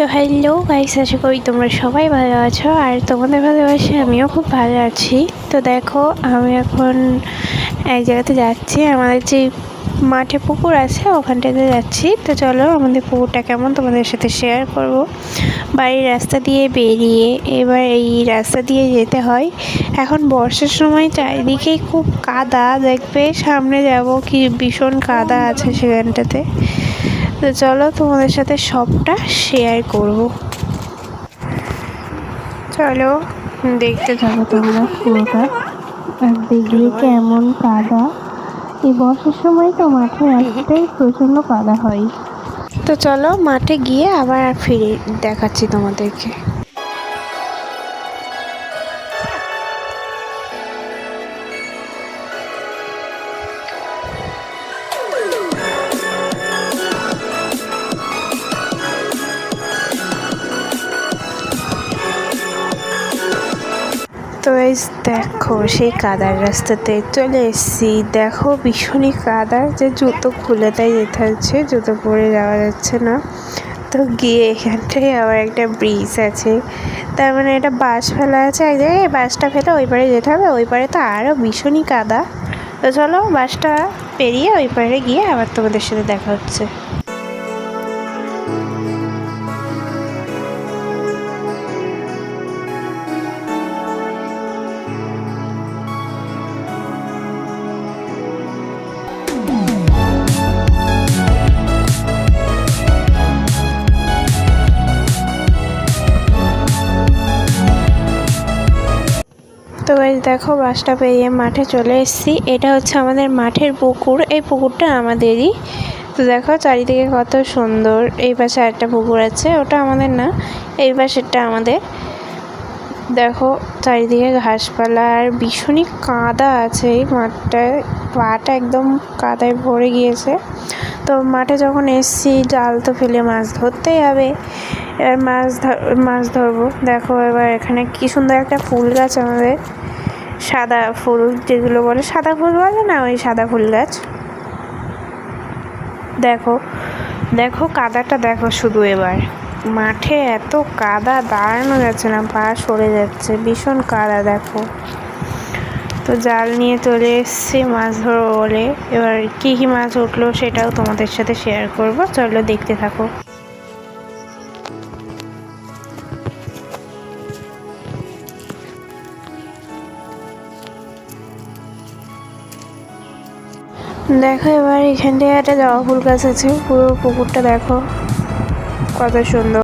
তো hello guys, আশা করি তোমরা সবাই ভালো আছো আর তোমাদের ভালোবাসে আমিও খুব ভালো আছি। তো দেখো, আমি এখন এক জায়গাতে যাচ্ছি, আমাদের যে মাঠে পুকুর আছে ওখানটাতে যাচ্ছি। তো চলো আমাদের পুকুরটা কেমন তোমাদের সাথে শেয়ার করব। বাড়ির রাস্তা দিয়ে বেরিয়ে এবার এই রাস্তা দিয়ে যেতে হয়। এখন বর্ষার সময় চারিদিকেই খুব কাদা, দেখবে সামনে যাব কি ভীষণ কাদা আছে সেখানটাতে। তো চলো তোমাদের সাথে সবটা শেয়ার করব। চলো দেখতে থাকো তোমরা পুরোটা, আর দেখবে কেমন কাদা। এই বর্ষার সময় তো মাঠে রাস্তায় প্রচণ্ড কাদা হয়। তো চলো মাঠে গিয়ে আবার ফিরে দেখাচ্ছি তোমাদেরকে। তো এই দেখো সেই কাদার রাস্তাতে চলে এসেছি। দেখো ভীষণই কাদা, যে জুতো খুলে তাই যেতে হচ্ছে, জুতো পরে যাওয়া যাচ্ছে না। তো গিয়ে এখানটায় আবার একটা ব্রিজ আছে, তার মানে এটা বাস ফেলা আছে এক জায়গায়, বাসটা ফেলে ওই পারে যেতে হবে। ওই পারে তো আরও ভীষণই কাদা। তো চলো বাসটা পেরিয়ে ওই পারে গিয়ে আবার তোমাদের সাথে দেখা হচ্ছে। তো গাইস দেখো, বাসটা পেরিয়ে মাঠে চলে এসেছি। এটা হচ্ছে আমাদের মাঠের পুকুর, এই পুকুরটা আমাদেরই। তো দেখো চারিদিকে কত সুন্দর। এই পাশে একটা পুকুর আছে, ওটা আমাদের না, এই পাশেরটা আমাদের। দেখো চারিদিকে ঘাসপালা আর ভীষণই কাদা আছে এই মাঠটায়, পাটা একদম কাদায় ভরে গিয়েছে। তো মাঠে যখন এসছি, জাল তো ফেলে মাছ ধরতেই হবে। এবার মাছ ধরবো। দেখো এবার এখানে কি সুন্দর একটা ফুল গাছ, আমাদের সাদা ফুল যেগুলো বলে, সাদা ফুল বলে না, ওই সাদা ফুল গাছ। দেখো দেখো কাদাটা দেখো শুধু, এবার মাঠে এত কাদা দাঁড়ানো যাচ্ছে না, পা সরে যাচ্ছে, ভীষণ কাদা দেখো। তো জাল নিয়ে চলে এসেছি মাছ ধরবো বলে। এবার কী কী মাছ উঠলো সেটাও তোমাদের সাথে শেয়ার করব, চলো দেখতে থাকো। দেখো এবার এখানটায় একটা জবা ফুল গাছ আছে, পুরো পুকুরটা দেখো কত সুন্দর।